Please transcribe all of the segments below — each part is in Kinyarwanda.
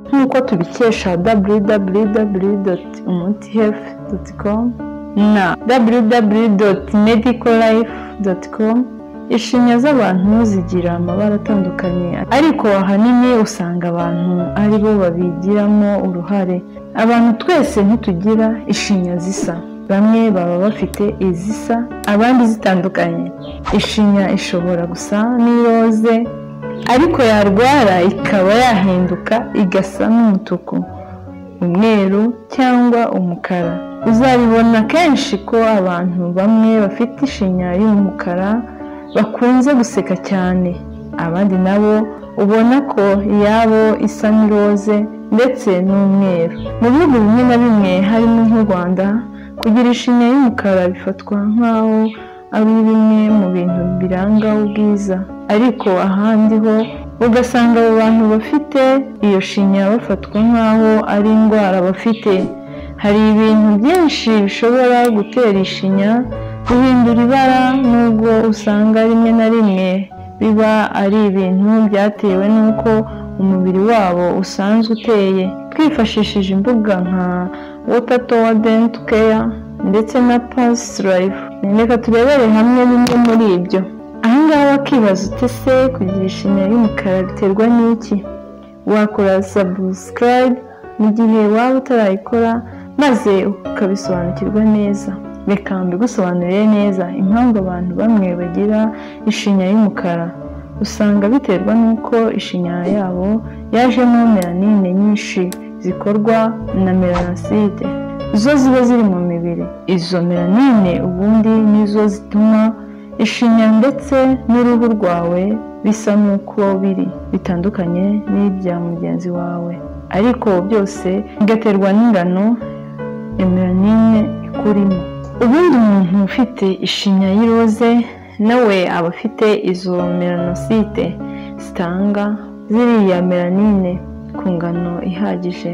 nk'uko tubikesha www.umutihealth.com na www.medicallife.com. Ishinya z'abantu zigira amabara atandukanye, ariko ahanini usanga abantu ari bo babigiramo uruhare. Abantu twese ntitugira ishinya zisa, bamwe baba bafite izisa abandi zitandukanye. Ishinya ishobora gusa n'iroze, ariko yarwara ikaba yahinduka igasa n'umutuku, umweru cyangwa umukara. Uzabibona kenshi ko abantu bamwe bafite ishinya y'umukara bakunze guseka cyane, abandi nabo ubona ko yabo isa n'iroze ndetse n'umweru. Mu bihugu bimwe na bimwe harimo nk'u Rwanda, kugira ishinya y'umukara bifatwa nk'aho ari bimwe mu bintu biranga ubwiza, ariko ahandi ho ugasanga abo bantu bafite iyo shinya bafatwa nk'aho ari indwara bafite. Hari ibintu byinshi bishobora gutera ishinya guhindura ibara, nubwo usanga rimwe na rimwe biba ari ibintu byatewe n'uko umubiri wabo usanzwe uteye. Twifashishije imbuga nka Water Dent Care ndetse na Pulse Life, reka turebere hamwe bimwe muri ibyo. Ahangaha wakibaza uti se kugira ishinya y'umukara biterwa n'iki? Wakora subscribe mu gihe waba utarayikora, maze ukabisobanukirwa neza. Reka mbigusobanurire neza impamvu abantu bamwe bagira ishinya y'umukara. Usanga biterwa n'uko ishinya yabo yajemo melanine nyinshi zikorwa na melanoside, zo ziba ziri mu mibiri. Izo melanine ubundi nizo zituma ishinya ndetse n'uruhu rwawe bisa n'uko biri bitandukanye n'ibya mugenzi wawe, ariko byose bigaterwa n'ingano ya melanine ikurimo. Ubundi umuntu ufite ishinya y'iroze nawe aba afite izo melanoside zitanga ziriya melanine ku ngano ihagije.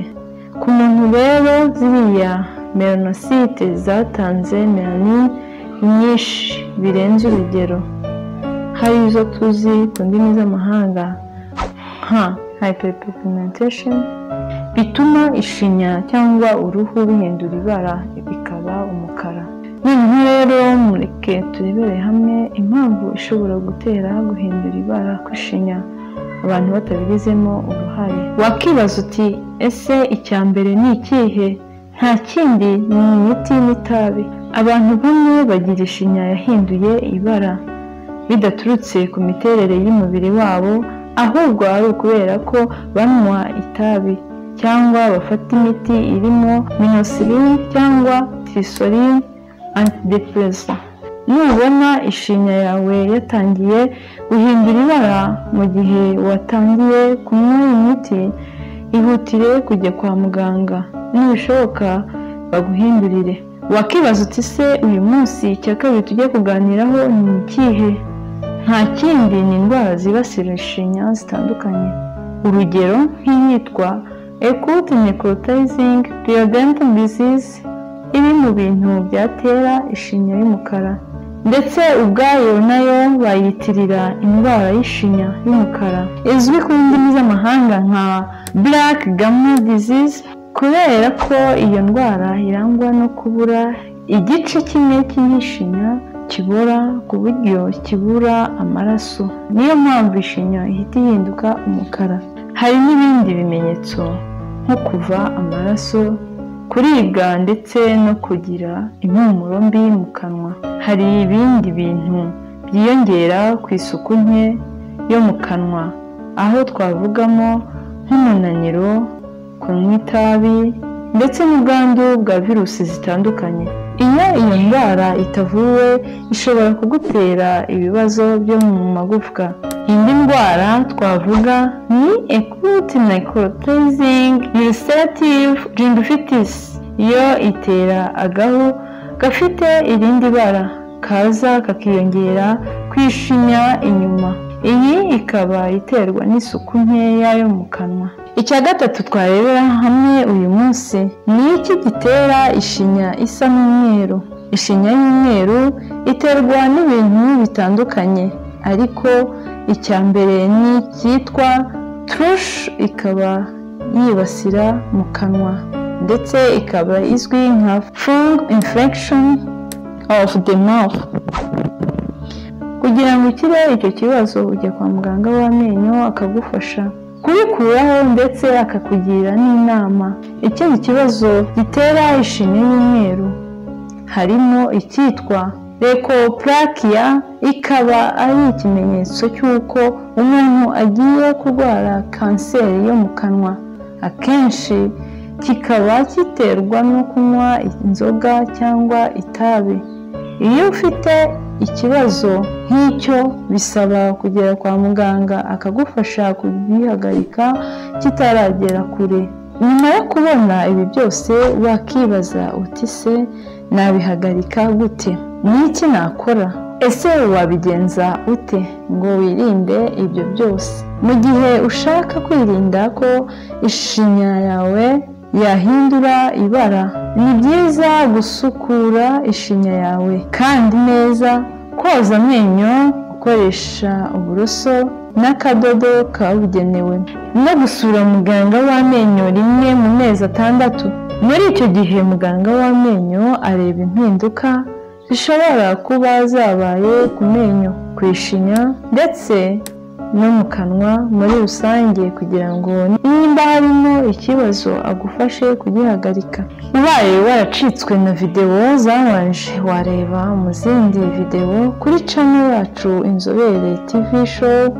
Ku muntu rero ziriya melanoside zatanze melanine nyinshi birenze urugero. Hari izo tuzi ku ndimi z'amahanga nka hyperpigmentation, bituma ishinya cyangwa uruhu bihindura ibara bikaba umukara. Noneho rero mureke turebere hamwe impamvu ishobora gutera guhindura ibara kw'ishinya abantu batabigizemo uruhare. Wakibaza uti ese icya mbere ni ikihe? Nta kindi, ni imiti n'itabi. Abantu bamwe bagira ishinya yahinduye ibara bidaturutse ku miterere y'umubiri wabo, ahubwo ari ukubera ko banywa itabi cyangwa bafata imiti irimo minoxidil cyangwa trisoline antidepressant. Nubona ishinya yawe yatangiye guhindura ibara mu gihe watangiye kunywa imiti, ihutire kujya kwa muganga, nibishoboka baguhindurire. Wakibaza uti se uyu munsi icya kabiri tugiye kuganiraho ni ikihe? Nta kindi, ni indwara zibasira ishinya zitandukanye. Urugero nk'iyitwa acute necrotizing periodontal disease iri mu bintu byatera ishinya y'umukara, ndetse ubwayo nayo bayitirira indwara y'ishinya y'umukara izwi ku ndimi z'amahanga nka black gum disease, kubera ko iyo ndwara irangwa no kubura igice kimwe cy'ishinya kibora ku buryo kibura amaraso. Niyo mpamvu ishinya ihita ihinduka umukara. Hari n'ibindi bimenyetso nko kuva amaraso, kuribwa ndetse no kugira impumuro mbi mu kanwa. Hari ibindi bintu byiyongera ku isuku nke yo mu kanwa, aho twavugamo nk'umunaniro, kunywa itabi ndetse n'ubwandu bwa virusi zitandukanye. Iyo ndwara itavuwe ishobora kugutera ibibazo byo mu magufwa. Indi ndwara twavuga ni acute necrotizing ulcerative gingivitis. Yo itera agahu gafite irindi bara kaza kakiyongera kwishinya inyuma. Iyi ikaba iterwa n'isuku nkeya yo mu kanwa. Icya gatatu twarebera hamwe uyu munsi ni iki gitera ishinya isa n'umweru. Ishinya y'umweru iterwa n'ibintu bitandukanye, ariko icya mbere ni icyitwa thrush, ikaba yibasira mu kanwa ndetse ikaba izwi nka fungal infection of the mouth. Kugira ngo ukire icyo kibazo ujya kwa muganga w'amenyo akagufasha kubikuraho ndetse akakugira n'inama. Ikindi kibazo gitera ishinya y'umweru harimo icyitwa leukoplakia, ikaba ari ikimenyetso cy'uko umuntu agiye kurwara kanseri yo mu kanwa. Akenshi kikaba giterwa no kunywa inzoga cyangwa itabi. Iyo ufite ikibazo nk'icyo bisaba kugera kwa muganga akagufasha kugihagarika kitaragera kure. Nyuma yo kubona ibi byose wakibaza uti se nabihagarika gute? N'iki nakora? Ese wabigenza ute ngo wirinde ibyo byose? Mu gihe ushaka kwirinda ko ishinya yawe yahindura ibara, ni byiza gusukura ishinya yawe kandi neza, koza amenyo ukoresha uburoso n'akadodo kabugenewe, no gusura muganga w'amenyo rimwe mu mezi 6. Muri icyo gihe muganga w'amenyo areba impinduka zishobora kuba zabaye ku menyo, ku ishinya ndetse no mu kanwa muri rusange kugira ngo nimba harimo ikibazo agufashe kugihagarika. Ubaye waracitswe na videwo zabanje wareba mu zindi videwo kuri channel yacu Inzobere TV Show,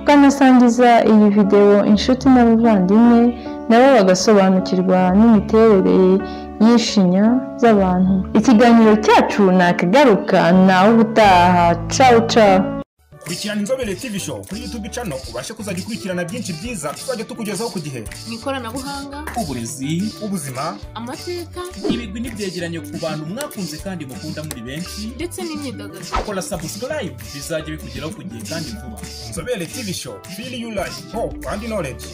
ukanasangiza iyi videwo inshuti n'abavandimwe nabo bagasobanukirwa n'imiterere y'ishinya z'abantu. Ikiganiro cyacu nakagaruka nawe ubutaha. Ciao ciao. Kurikirana Inzobere TV Show kuri YouTube channel ubashe kuzajya ukurikirana byinshi byiza tuzajya tukugezaho ku gihe. Ikoranabuhanga, uburezi, ubuzima, amateka, ibigwi n'ibyegeranyo ku bantu mwakunze kandi mukunda muri benshi, ndetse n'imyidagaduro. Kora subscribe bizajya bikugeraho ku gihe kandi vuba. Inzobere TV Show, feel you life, hope and knowledge.